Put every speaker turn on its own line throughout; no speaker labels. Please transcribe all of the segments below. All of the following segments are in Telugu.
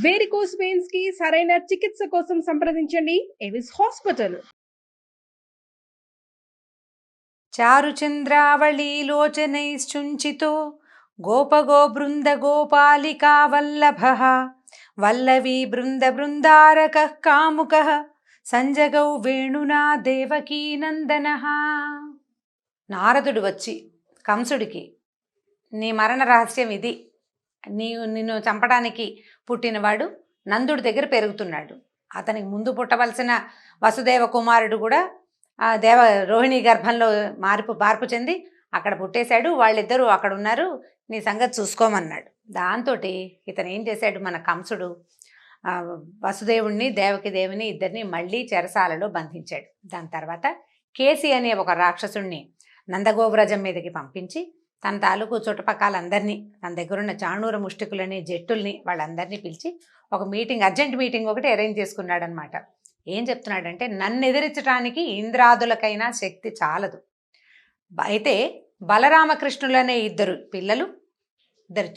వేరికోస్ వెయిన్స్ కి సరైన చికిత్స కోసం సంప్రదించండి ఎవిస్ హాస్పిటల్.
చారుచంద్రావళీలోచనైశ్చుంచితో గోపగో బృంద గోపాలికా వల్లభః వల్లవీ బృంద బృందారకః కాముకః సంజగౌ వేణునా దేవకీనందనః. నారదుడు వచ్చి కంసుడికి, నీ మరణ రహస్యం ఇది, నిన్ను చంపడానికి పుట్టినవాడు నందుడి దగ్గర పెరుగుతున్నాడు, అతనికి ముందు పుట్టవలసిన వసుదేవ కుమారుడు కూడా రోహిణి గర్భంలో మార్పు చెంది అక్కడ పుట్టేశాడు, వాళ్ళిద్దరూ అక్కడ ఉన్నారు, నీ సంగతి చూసుకోమన్నాడు. దాంతో ఇతను ఏం చేశాడు, మన కంసుడు వసుదేవుణ్ణి దేవిని ఇద్దరిని మళ్ళీ చెరసాలలో బంధించాడు. దాని తర్వాత కేసి అనే ఒక రాక్షసుణ్ణి నందగోవ్రజం మీదకి పంపించి తన తాలూకు చుట్టుపక్కలందరినీ, తన దగ్గరున్న చాణూర ముష్టికులని జట్టుల్ని వాళ్ళందరినీ పిలిచి ఒక మీటింగ్, అర్జెంట్ మీటింగ్ ఒకటి అరేంజ్ చేసుకున్నాడు అనమాట. ఏం చెప్తున్నాడంటే, నన్ను ఎదిరించడానికి ఇంద్రాదులకైనా శక్తి చాలదు, అయితే బలరామకృష్ణులనే ఇద్దరు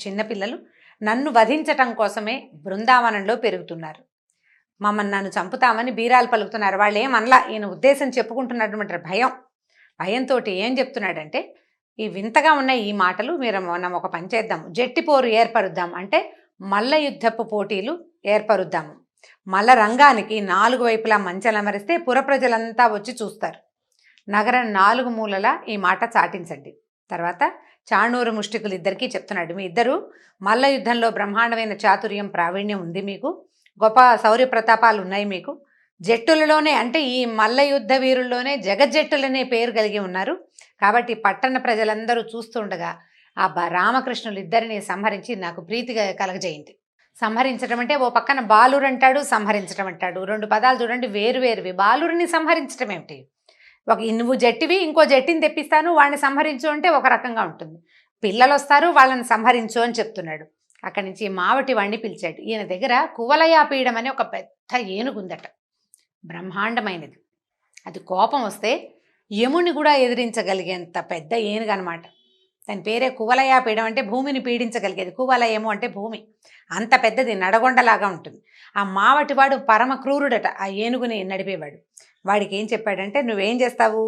చిన్నపిల్లలు నన్ను వధించటం కోసమే బృందావనంలో పెరుగుతున్నారు, నన్ను చంపుతామని బీరాలు పలుకుతున్నారు. వాళ్ళు ఏమనలా, ఈయన ఉద్దేశం చెప్పుకుంటున్నటువంటి భయంతో ఏం చెప్తున్నాడంటే, ఈ వింతగా ఉన్న ఈ మాటలు మీరు మనం ఒక పని చేద్దాము, జట్టిపోరు ఏర్పరుద్దాం, అంటే మల్ల యుద్ధపు పోటీలు ఏర్పరుద్దాము, మల్ల రంగానికి 4 వైపులా మంచలమరిస్తే పుర ప్రజలంతా వచ్చి చూస్తారు, నగరం 4 మూలలా ఈ మాట చాటించండి. తర్వాత చాణూరు ముష్టికులు ఇద్దరికీ చెప్తున్నాడు, మీ ఇద్దరు మల్ల యుద్ధంలో బ్రహ్మాండమైన చాతుర్యం ప్రావీణ్యం ఉంది, మీకు గొప్ప శౌర్య ప్రతాపాలు ఉన్నాయి, మీకు జట్టులలోనే అంటే ఈ మల్ల యుద్ధ వీరుల్లోనే జగజ్జట్టులనే పేరు కలిగి ఉన్నారు, కాబట్టి పట్టణ ప్రజలందరూ చూస్తుండగా ఆ రామకృష్ణులు ఇద్దరిని సంహరించి నాకు ప్రీతిగా కలగజేయండి. సంహరించడం అంటే ఓ పక్కన బాలురు అంటాడు, సంహరించడం అంటాడు, 2 పదాలు చూడండి వేరువేరువి. బాలురిని సంహరించడం ఏమిటి, నువ్వు జట్టివి ఇంకో జట్టిని తెప్పిస్తాను వాడిని సంహరించు అంటే ఒక రకంగా ఉంటుంది, పిల్లలు వస్తారు వాళ్ళని సంహరించు అని చెప్తున్నాడు. అక్కడి నుంచి మావటి వాడిని పిలిచాడు. ఈయన దగ్గర కువలయాపీడం అనే ఒక పెద్ద ఏనుగుందట, బ్రహ్మాండమైనది, అది కోపం వస్తే యముని కూడా ఎదిరించగలిగేంత పెద్ద ఏనుగు అనమాట. దాని పేరే కువలయాపీడం, అంటే భూమిని పీడించగలిగేది. కువలయము అంటే భూమి, అంత పెద్దది, నడగొండలాగా ఉంటుంది. ఆ మావటివాడు పరమ క్రూరుడట, ఆ ఏనుగుని నడిపేవాడు. వాడికి ఏం చెప్పాడంటే, నువ్వేం చేస్తావు,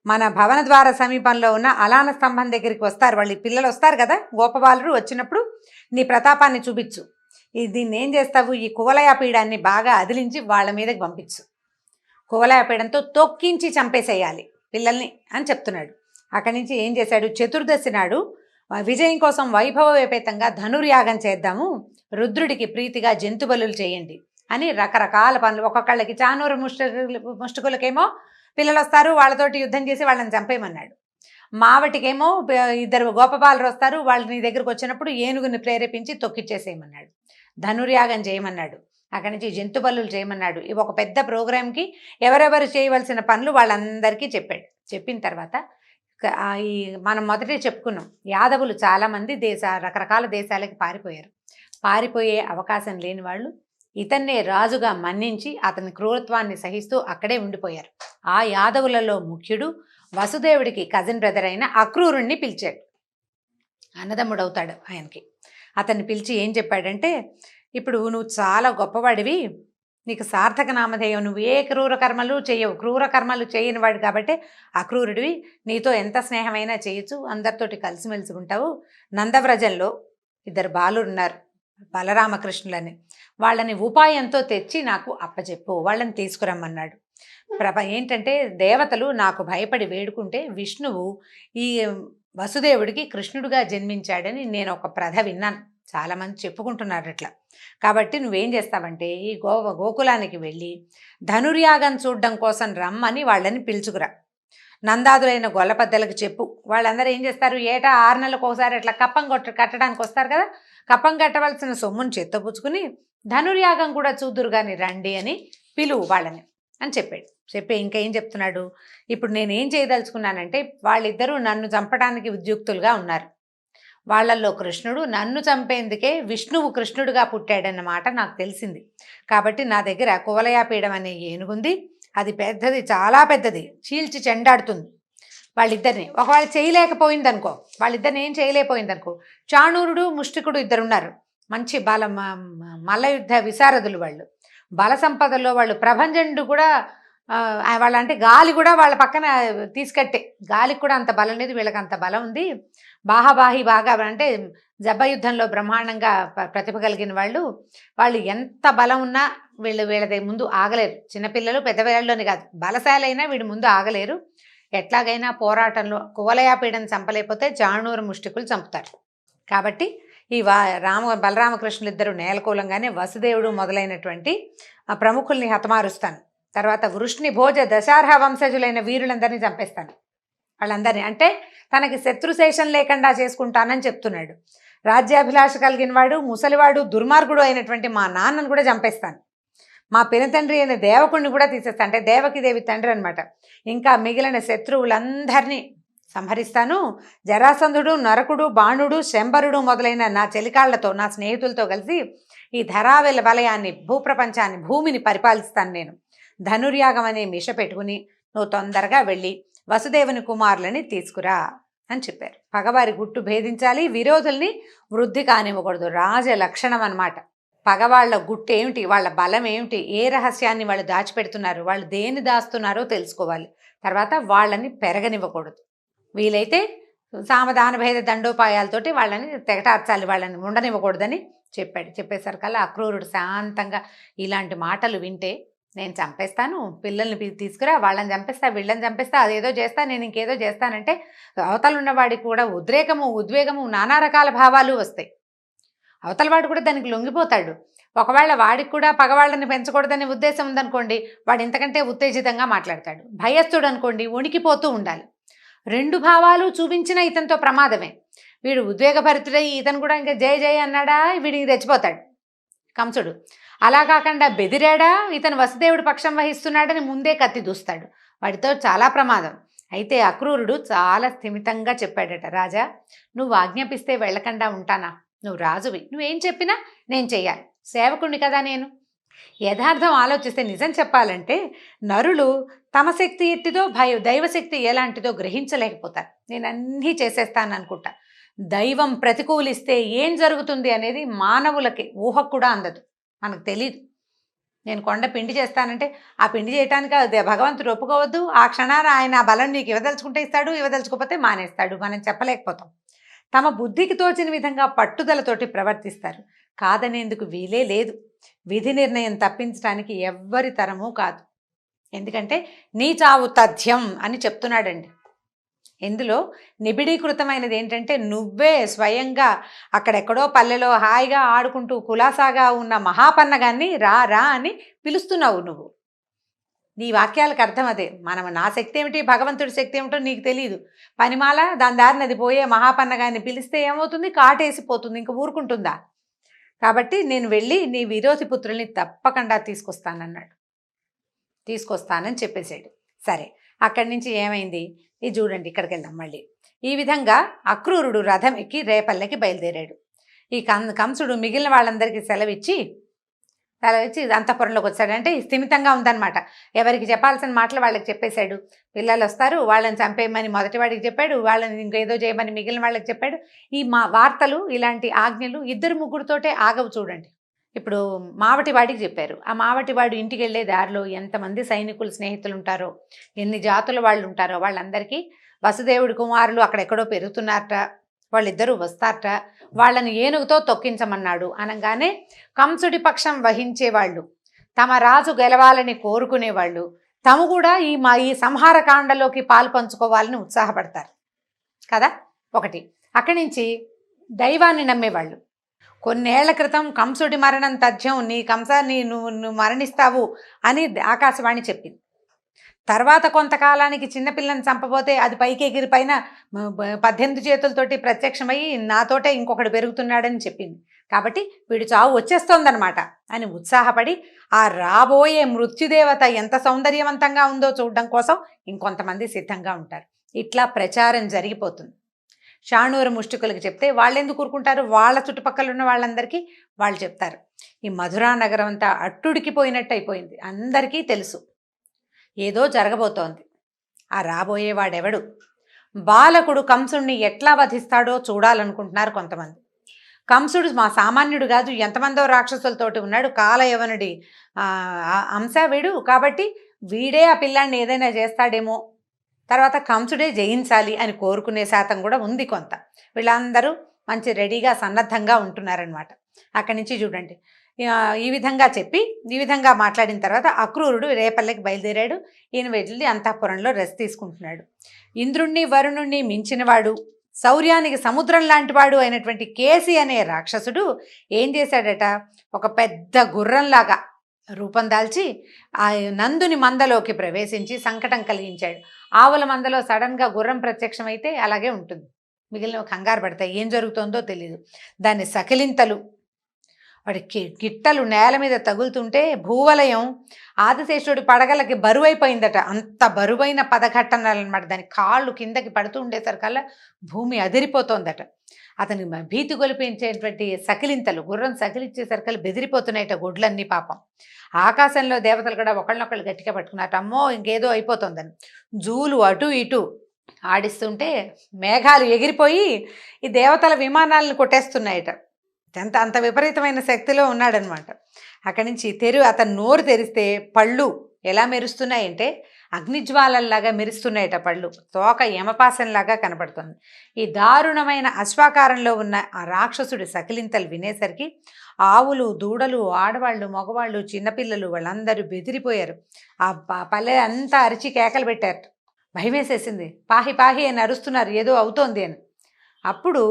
మన భవన ద్వార సమీపంలో ఉన్న అలాన స్తంభం దగ్గరికి వస్తారు, వాళ్ళు పిల్లలు వస్తారు కదా, గోపబాలురు వచ్చినప్పుడు నీ ప్రతాపాన్ని చూపించు, దీన్ని ఏం చేస్తావు, ఈ కువలయాపీడాన్ని బాగా అదిలించి వాళ్ళ మీదకి పంపించు, కువలయాపీడంతో తొక్కించి చంపేసేయాలి పిల్లల్ని అని చెప్తున్నాడు. అక్కడి నుంచి ఏం చేశాడు, చతుర్దశి నాడు విజయం కోసం వైభవోపేతంగా ధనుర్యాగం చేద్దాము, రుద్రుడికి ప్రీతిగా జంతు బలులు చేయండి అని రకరకాల పనులు. ఒక్కొక్కళ్ళకి చానూరు ముష్టికులకేమో పిల్లలు వస్తారు, వాళ్ళతోటి యుద్ధం చేసి వాళ్ళని చంపేయమన్నాడు. మావటికేమో 2 గోపబాలురు వస్తారు, వాళ్ళు నీ దగ్గరకు వచ్చినప్పుడు ఏనుగుని ప్రేరేపించి తొక్కిచ్చేసేయమన్నాడు. ధనుర్యాగం చేయమన్నాడు, అక్కడి నుంచి జంతు బలులు చేయమన్నాడు. ఇవి ఒక పెద్ద ప్రోగ్రాంకి ఎవరెవరు చేయవలసిన పనులు వాళ్ళందరికీ చెప్పాడు. చెప్పిన తర్వాత మనం మొదటే చెప్పుకున్నాం, యాదవులు చాలామంది రకరకాల దేశాలకి పారిపోయే అవకాశం లేని వాళ్ళు ఇతన్నే రాజుగా మన్నించి అతని క్రూరత్వాన్ని సహిస్తూ అక్కడే ఉండిపోయారు. ఆ యాదవులలో ముఖ్యుడు వసుదేవుడికి కజిన్ బ్రదర్ అయిన అక్రూరుణ్ణి పిలిచాడు, అన్నదమ్ముడవుతాడు ఆయనకి. అతన్ని పిలిచి ఏం చెప్పాడంటే, ఇప్పుడు నువ్వు చాలా గొప్పవాడివి, నీకు సార్థక నామధేయం, నువ్వు ఏ క్రూర కర్మలు చేయవు, క్రూర కర్మలు చేయని వాడు కాబట్టి అక్రూరుడివి, నీతో ఎంత స్నేహమైనా చేయొచ్చు, అందరితోటి కలిసిమెలిసి ఉంటావు. నందవ్రజంలో 2 బాలురు ఉన్నారు, బలరామకృష్ణులని, వాళ్ళని ఉపాయంతో తెచ్చి నాకు అప్పచెప్పు, వాళ్ళని తీసుకురమ్మన్నాడు. ఏంటంటే దేవతలు నాకు భయపడి వేడుకుంటే విష్ణువు ఈ వసుదేవుడికి కృష్ణుడుగా జన్మించాడని నేను ఒక ప్రథ విన్నాను, చాలామంది చెప్పుకుంటున్నారు అట్లా. కాబట్టి నువ్వేం చేస్తావంటే ఈ గోకులానికి వెళ్ళి ధనుర్యాగం చూడడం కోసం రమ్మని వాళ్ళని పిలుచుకురా, నందాదులైన గొల్లపద్దలకు చెప్పు. వాళ్ళందరూ ఏం చేస్తారు, ఏటా 6 నెలలకు ఒకసారి అట్లా కప్పం కట్టడానికి వస్తారు కదా, కప్పం కట్టవలసిన సొమ్మును చెత్తపుచ్చుకుని ధనుర్యాగం కూడా చూద్దురు కానీ రండి అని పిలువు వాళ్ళని అని చెప్పాడు. ఇంకా ఏం చెప్తున్నాడు, ఇప్పుడు నేనేం చేయదలుచుకున్నానంటే వాళ్ళిద్దరూ నన్ను చంపడానికి ఉద్యుక్తులుగా ఉన్నారు, వాళ్ళల్లో కృష్ణుడు నన్ను చంపేందుకే విష్ణువు కృష్ణుడుగా పుట్టాడన్నమాట నాకు తెలిసింది, కాబట్టి నా దగ్గర కువలయాపీడం అనే ఏనుగుంది, అది పెద్దది, చాలా పెద్దది, చీల్చి చెండాడుతుంది వాళ్ళిద్దరిని. ఒకవేళ చేయలేకపోయిందనుకో, వాళ్ళిద్దరిని ఏం చేయలేకపోయిందనుకో, చాణూరుడు ముష్టికుడు 2 ఉన్నారు, మంచి మల్లయుద్ధ విశారదులు వాళ్ళు. బల సంపదలో వాళ్ళు ప్రభంజనుడు కూడా వాళ్ళంటే గాలి కూడా వాళ్ళ పక్కన తీసుకట్టే. గాలికి కూడా అంత బలం లేదు, వీళ్ళకి అంత బలం ఉంది. బాహాబాహి బాగా అంటే జబ్బ యుద్ధంలో బ్రహ్మాండంగా ప్రతిభ కలిగిన వాళ్ళు ఎంత బలం ఉన్నా వీళ్ళది ముందు ఆగలేరు. చిన్నపిల్లలు పెద్దపిల్లల్లోని కాదు, బలశాలైనా వీడి ముందు ఆగలేరు. ఎట్లాగైనా పోరాటంలో కువలయాపీడని చంపలేకపోతే జాణూరు ముష్టికులు చంపుతారు. కాబట్టి ఈ బలరామకృష్ణులు ఇద్దరు నేలకూలంగానే వసుదేవుడు మొదలైనటువంటి ప్రముఖుల్ని హతమారుస్తాను. తర్వాత వృష్ణి భోజ దశార్హ వంశజులైన వీరులందరినీ చంపేస్తాను. వాళ్ళందరినీ అంటే తనకి శత్రుశేషం లేకుండా చేసుకుంటానని చెప్తున్నాడు. రాజ్యాభిలాష కలిగిన వాడు, ముసలివాడు, దుర్మార్గుడు అయినటువంటి మా నాన్నను కూడా చంపేస్తాను. మా పినతండ్రి అయిన దేవకుడిని కూడా తీసేస్తాను. అంటే దేవకిదేవి తండ్రి అనమాట. ఇంకా మిగిలిన శత్రువులందరినీ సంహరిస్తాను. జరాసంధుడు, నరకుడు, బాణుడు, శంబరుడు మొదలైన నా చెలికాళ్లతో, నా స్నేహితులతో కలిసి ఈ ధరావెల వలయాన్ని, భూప్రపంచాన్ని, భూమిని పరిపాలిస్తాను. నేను ధనుర్యాగం అనే మిష పెట్టుకుని నువ్వు తొందరగా వెళ్ళి వసుదేవుని కుమారులని తీసుకురా అని చెప్పారు. పగవారి గుట్టు భేదించాలి, విరోధుల్ని వృద్ధి కానివ్వకూడదు. రాజ లక్షణం అన్నమాట. పగవాళ్ల గుట్టు ఏమిటి, వాళ్ళ బలం ఏమిటి, ఏ రహస్యాన్ని వాళ్ళు దాచిపెడుతున్నారు, వాళ్ళు దేన్ని దాస్తున్నారో తెలుసుకోవాలి. తర్వాత వాళ్ళని పెరగనివ్వకూడదు. వీలైతే సామధాన భేద దండోపాయాలతోటి వాళ్ళని తెగటార్చాలి, వాళ్ళని ఉండనివ్వకూడదని చెప్పాడు. చెప్పేసరికల్లా అక్రూరుడు శాంతంగా ఇలాంటి మాటలు వింటే నేను చంపేస్తాను, పిల్లల్ని తీసుకురా, వాళ్ళని చంపేస్తా, వీళ్ళని చంపేస్తా, అదేదో చేస్తా, నేను ఇంకేదో చేస్తానంటే అవతల ఉన్నవాడికి కూడా ఉద్రేకము, ఉద్వేగము, నానా రకాల భావాలు వస్తాయి. అవతలవాడు కూడా దానికి లొంగిపోతాడు. ఒకవేళ వాడికి కూడా పగవాళ్ళని పెంచకూడదనే ఉద్దేశం ఉందనుకోండి, వాడు ఇంతకంటే ఉత్తేజితంగా మాట్లాడతాడు. భయస్థుడు అనుకోండి, వణికిపోతూ ఉండాలి. రెండు భావాలు చూపించిన ఇతనితో ప్రమాదమే. వీడు ఉద్వేగభరితుడై ఇతను కూడా ఇంకా జయ జయ అన్నాడా, వీడికి రెచ్చిపోతాడు కంసుడు. అలా కాకుండా బెదిరాడా, ఇతను వసుదేవుడు పక్షం వహిస్తున్నాడని ముందే కత్తి దూస్తాడు. వాడితో చాలా ప్రమాదం. అయితే అక్రూరుడు చాలా స్థిమితంగా చెప్పాడట, రాజా నువ్వు ఆజ్ఞాపిస్తే వెళ్ళకుండా ఉంటానా? నువ్వు రాజువి, నువ్వేం చెప్పినా నేను చెయ్యాలి, సేవకుణ్ణి కదా నేను. యథార్థం ఆలోచిస్తే నిజం చెప్పాలంటే నరులు తమ శక్తి ఎట్టిదో దైవశక్తి ఎలాంటిదో గ్రహించలేకపోతారు. నేను అన్నీ చేసేస్తాను అనుకుంటా. దైవం ప్రతికూలిస్తే ఏం జరుగుతుంది అనేది మానవులకి ఊహకు కూడా అందదు, మనకు తెలీదు. నేను కొండ పిండి చేస్తానంటే ఆ పిండి చేయటానికి భగవంతుడు ఒప్పుకోవద్దు. ఆ క్షణాన ఆయన ఆ బలం నీకు ఇవ్వదలుచుకుంటే ఇస్తాడు, ఇవ్వదలుచుకోకపోతే మానేస్తాడు. మనం చెప్పలేకపోతాం. తమ బుద్ధికి తోచిన విధంగా పట్టుదలతోటి ప్రవర్తిస్తారు. కాదనేందుకు వీలే లేదు. విధి నిర్ణయం తప్పించడానికి ఎవ్వరి తరమూ కాదు. ఎందుకంటే నీ చావు తథ్యం అని చెప్తున్నాడండి. ఇందులో నిబిడీకృతమైనది ఏంటంటే నువ్వే స్వయంగా అక్కడెక్కడో పల్లెలో హాయిగా ఆడుకుంటూ కులాసాగా ఉన్న మహాపన్నగాన్ని రా రా అని పిలుస్తున్నావు నువ్వు. నీ వాక్యాలకు అర్థం అదే. నా శక్తి ఏమిటి, భగవంతుడి శక్తి ఏమిటో నీకు తెలియదు. పనిమాల దాని దారిని అది పోయే మహాపన్నగాన్ని పిలిస్తే ఏమవుతుంది, కాటేసిపోతుంది, ఇంక ఊరుకుంటుందా? కాబట్టి నేను వెళ్ళి నీ విరోధి పుత్రుల్ని తప్పకుండా తీసుకొస్తానని చెప్పేశాడు. సరే, అక్కడి నుంచి ఏమైంది ఇది చూడండి. ఇక్కడికి వెళ్దాం మళ్ళీ. ఈ విధంగా అక్రూరుడు రథం ఎక్కి రేపల్లెకి బయలుదేరాడు. ఈ కంసుడు మిగిలిన వాళ్ళందరికీ సెలవిచ్చి అంతఃపురంలోకి వచ్చాడంటే స్థిమితంగా ఉందన్నమాట. ఎవరికి చెప్పాల్సిన మాటలు వాళ్ళకి చెప్పేశాడు. పిల్లలు వస్తారు, వాళ్ళని చంపేయమని మొదటి వాడికి చెప్పాడు, వాళ్ళని ఇంకేదో చేయమని మిగిలిన వాళ్ళకి చెప్పాడు. ఈ వార్తలు, ఇలాంటి ఆజ్ఞలు ఇద్దరు ముగ్గురుతోటే ఆగవు చూడండి. ఇప్పుడు మావటివాడికి చెప్పారు. ఆ మావటివాడు ఇంటికి వెళ్ళే దారిలో ఎంతమంది సైనికులు స్నేహితులు ఉంటారో, ఎన్ని జాతుల వాళ్ళు ఉంటారో వాళ్ళందరికీ వసుదేవుడి కుమారులు అక్కడెక్కడో పెరుగుతున్నారట, వాళ్ళిద్దరూ వస్తారట, వాళ్ళని ఏనుగుతో తొక్కించమన్నాడు అనగానే కంసుడి పక్షం వహించేవాళ్ళు, తమ రాజు గెలవాలని కోరుకునేవాళ్ళు తాము కూడా ఈ సంహారకాండలోకి పాలు పంచుకోవాలని ఉత్సాహపడతారు కదా. ఒకటి. అక్కడి నుంచి దైవాన్ని నమ్మేవాళ్ళు. కొన్నేళ్ల క్రితం కంసుడి మరణం తథ్యం, నువ్వు మరణిస్తావు అని ఆకాశవాణి చెప్పింది. తర్వాత కొంతకాలానికి చిన్నపిల్లని చంపబోతే అది పైకి ఎగిరి పైన 18 చేతులతోటి ప్రత్యక్షమయ్యి నాతోటే ఇంకొకడు పెరుగుతున్నాడని చెప్పింది. కాబట్టి వీడు చావు వచ్చేస్తోందనమాట అని ఉత్సాహపడి ఆ రాబోయే మృత్యుదేవత ఎంత సౌందర్యవంతంగా ఉందో చూడడం కోసం ఇంకొంతమంది సిద్ధంగా ఉంటారు. ఇట్లా ప్రచారం జరిగిపోతుంది. షాణూరు ముష్టికులకు చెప్తే వాళ్ళు ఎందుకు ఊరుకుంటారు? వాళ్ళ చుట్టుపక్కల ఉన్న వాళ్ళందరికీ వాళ్ళు చెప్తారు. ఈ మధురా నగరం అంతా అట్టుడికిపోయినట్టు అయిపోయింది. అందరికీ తెలుసు ఏదో జరగబోతోంది. ఆ రాబోయేవాడెవడు, బాలకుడు కంసుణ్ణి ఎట్లా వధిస్తాడో చూడాలనుకుంటున్నారు కొంతమంది. కంసుడు మా సామాన్యుడు కాదు, ఎంతమందో రాక్షసులతోటి ఉన్నాడు, కాలయవనుడి అంశ వీడు, కాబట్టి వీడే ఆ పిల్లాన్ని ఏదైనా చేస్తాడేమో, తర్వాత కంసుడే జయించాలి అని కోరుకునే శాతం కూడా ఉంది కొంత. వీళ్ళందరూ మంచి రెడీగా సన్నద్ధంగా ఉంటున్నారనమాట. అక్కడి నుంచి చూడండి, ఈ విధంగా చెప్పి ఈ విధంగా మాట్లాడిన తర్వాత అక్రూరుడు రేపల్లెకి బయలుదేరాడు. ఈయన వెళ్ళి అంతఃపురంలో రెస్ట్ తీసుకుంటున్నాడు. ఇంద్రుణ్ణి వరుణుణ్ణి మించినవాడు, శౌర్యానికి సముద్రం లాంటివాడు అయినటువంటి కేసి అనే రాక్షసుడు ఏం చేశాడట, ఒక పెద్ద గుర్రంలాగా రూపం దాల్చి ఆ నందుని మందలోకి ప్రవేశించి సంకటం కలిగించాడు. ఆవుల మందలో సడన్గా గుర్రం ప్రత్యక్షమైతే అలాగే ఉంటుంది, మిగిలిన కంగారు పడతాయి, ఏం జరుగుతుందో తెలియదు. దాని సకిలింతలు, వాడి గిట్టలు నేల మీద తగులుతుంటే భూవలయం ఆదిశేషుడి పడగలకి బరువైపోయిందట. అంత బరువైన పదఘట్టనాలన్నమాట. దాని కాళ్ళు కిందకి పడుతూ ఉండేసరికల్లా భూమి అదిరిపోతోందట. అతని భీతి గొలిపించేటువంటి సకిలింతలు, గుర్రం సకిలిచ్చేసరికల్లా బెదిరిపోతున్నాయట గొడ్లన్నీ పాపం. ఆకాశంలో దేవతలు కూడా ఒకళ్ళనొకళ్ళు గట్టిగా పట్టుకున్నట్టు, అమ్మో ఇంకేదో అయిపోతుందని జూలు అటు ఇటు ఆడిస్తుంటే మేఘాలు ఎగిరిపోయి ఈ దేవతల విమానాలను కొట్టేస్తున్నాయట. అంత విపరీతమైన శక్తిలో ఉన్నాడనమాట. అక్కడి నుంచి అతను నోరు తెరిస్తే పళ్ళు ఎలా మెరుస్తున్నాయంటే అగ్నిజ్వాలల్లాగా మెరుస్తున్నాయట పళ్ళు, తోక యమపాసంలాగా కనపడుతుంది. ఈ దారుణమైన అశ్వాకారంలో ఉన్న ఆ రాక్షసుడి సకిలింతలు వినేసరికి ఆవులు, దూడలు, ఆడవాళ్ళు, మగవాళ్ళు, చిన్నపిల్లలు వాళ్ళందరూ బెదిరిపోయారు. ఆ పల్లె అంతా అరిచి కేకలు పెట్టారు. భయం వేసేసింది. పాహి పాహి అని అరుస్తున్నారు, ఏదో అవుతోంది అని. అప్పుడు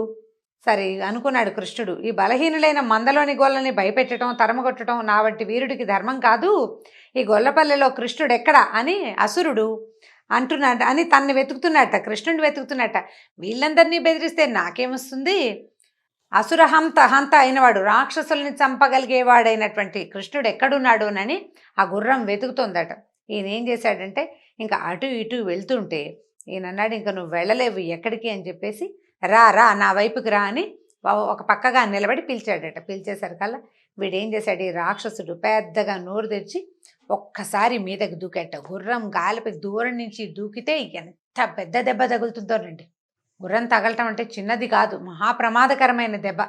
సరే అనుకున్నాడు కృష్ణుడు, ఈ బలహీనులైన మందలోని గొల్లని భయపెట్టడం, తరమగొట్టడం నా వంటి వీరుడికి ధర్మం కాదు. ఈ గొల్లపల్లెలో కృష్ణుడు ఎక్కడా అని అసురుడు అంటున్నాడు అని తన్ని వెతుకుతున్నట్ట, కృష్ణుడిని వెతుకుతున్నట్ట. వీళ్ళందరినీ బెదిరిస్తే నాకేమొస్తుంది? అసుర హంత అయినవాడు, రాక్షసుల్ని చంపగలిగేవాడైనటువంటి కృష్ణుడు ఎక్కడున్నాడు అని ఆ గుర్రం వెతుకుతోందట. ఈయన ఏం చేశాడంటే ఇంకా అటు ఇటు వెళ్తుంటే ఈయన అన్నాడు, ఇంకా నువ్వు వెళ్ళలేవు ఎక్కడికి అని చెప్పేసి, రా రా నా వైపుకి రా అని ఒక పక్కగా నిలబడి పిలిచాడట. పిలిచేసరికల్లా వీడేం చేశాడు, ఈ రాక్షసుడు పెద్దగా నోరు తెరిచి ఒక్కసారి మీదకి దూకేట. గుర్రం గాలిపై దూరం నుంచి దూకితే ఎంత పెద్ద దెబ్బ తగులుతుందోనండి. గుర్రం తగలటం అంటే చిన్నది కాదు, మహాప్రమాదకరమైన దెబ్బ.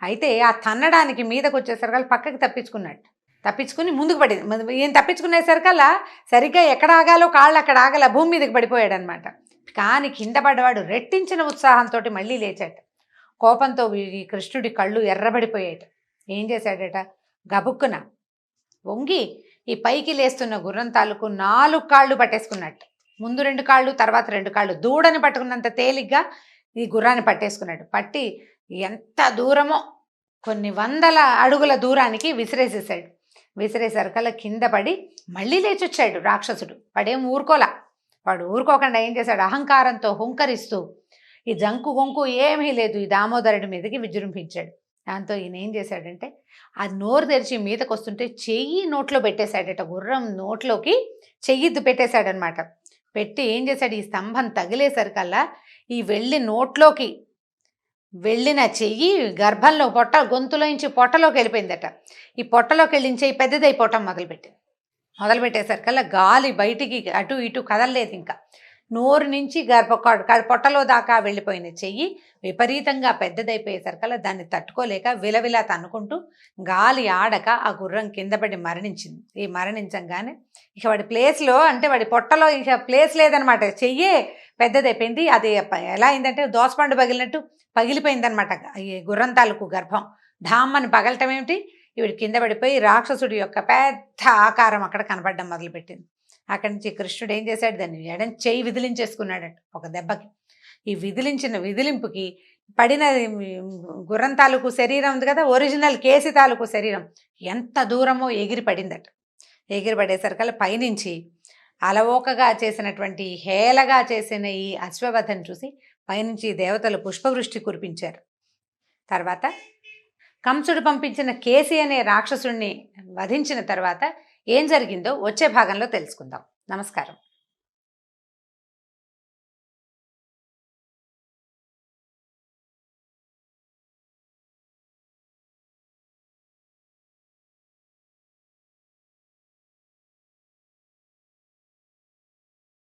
అయితే ఆ తన్నడానికి మీదకి వచ్చేసరికల్లా పక్కకి తప్పించుకుని ముందుకు పడింది. ఈయన తప్పించుకునేసరికల్లా సరిగ్గా ఎక్కడ ఆగాలో కాళ్ళు అక్కడ ఆగల, భూమి మీదకి పడిపోయాడు అనమాట. కానీ కింద పడ్డవాడు రెట్టించిన ఉత్సాహంతో మళ్ళీ లేచాట. కోపంతో ఈ కృష్ణుడి కళ్ళు ఎర్రబడిపోయాట. ఏం చేశాడట, గబుక్కున వంగి ఈ పైకి లేస్తున్న గుర్రం తాలూకు 4 కాళ్ళు పట్టేసుకున్నట్టు. ముందు 2 కాళ్ళు, తర్వాత 2 కాళ్ళు, దూడని పట్టుకున్నంత తేలిగ్గా ఈ గుర్రాన్ని పట్టేసుకున్నాడు. పట్టి ఎంత దూరమో కొన్ని 100 అడుగుల దూరానికి విసిరేసేసాడు. విసిరేసరికల్లా కింద పడి మళ్ళీ లేచొచ్చాడు రాక్షసుడు. వాడేం ఊరుకోలా. వాడు ఊరుకోకుండా ఏం చేశాడు, అహంకారంతో హుంకరిస్తూ ఈ జంకు గొంకు ఏమీ లేదు ఈ దామోదరుడి మీదకి విజృంభించాడు. దాంతో ఈయన ఏం చేశాడంటే ఆ నోరు తెరిచి మీదకి వస్తుంటే చెయ్యి నోట్లో పెట్టేశాడట. గుర్రం నోట్లోకి చెయ్యి పెట్టేశాడనమాట. పెట్టి ఏం చేశాడు, ఈ స్తంభం తగిలేసరికల్లా ఈ నోట్లోకి వెళ్ళిన చెయ్యి గర్భంలో గొంతులోంచి పొట్టలోకి వెళ్ళిపోయిందట. ఈ పొట్టలోకి వెళ్ళిన చెయ్యి పెద్దదైపోవటం మొదలుపెట్టేసరికల్లా గాలి బయటికి అటు ఇటు కదలలేదు. ఇంకా నోరు నుంచి పొట్టలో దాకా వెళ్ళిపోయిన చెయ్యి విపరీతంగా పెద్దదైపోయేసరికల్లా దాన్ని తట్టుకోలేక విలవిలా తన్నుకుంటూ గాలి ఆడక ఆ గుర్రం కింద పడి మరణించింది. ఈ మరణించంగానే ఇక వాడి ప్లేస్లో, అంటే వాడి పొట్టలో ఇక ప్లేస్ లేదనమాట, చెయ్యే పెద్దదైపోయింది. అది ఎలా అయిందంటే దోసపండు పగిలినట్టు పగిలిపోయిందనమాట. ఈ గుర్రం తాలూకు గర్భం ఢామ్మని పగలటం ఏమిటి, ఈవిడ కింద పడిపోయి రాక్షసుడి యొక్క పెద్ద ఆకారం అక్కడ కనపడడం మొదలుపెట్టింది. అక్కడి నుంచి కృష్ణుడు ఏం చేశాడు, దాన్ని ఎడం చెయ్యి విదిలించేసుకున్నాడట ఒక దెబ్బకి. ఈ విదిలింపుకి పడిన గుర్రం తాలూకు శరీరం ఉంది కదా, ఒరిజినల్ కేసి తాలూకు శరీరం ఎంత దూరమో ఎగిరి పడిందట. ఎగిరి పడేసరికల్లా పైనుంచి అలవోకగా చేసినటువంటి హేళగా చేసిన ఈ అశ్వవధను చూసి పైనుంచి దేవతలు పుష్పవృష్టి కురిపించారు. తర్వాత కంసుడు పంపించిన కేసి అనే రాక్షసుడిని వధించిన తర్వాత ఏం జరిగిందో వచ్చే భాగంలో తెలుసుకుందాం. నమస్కారం.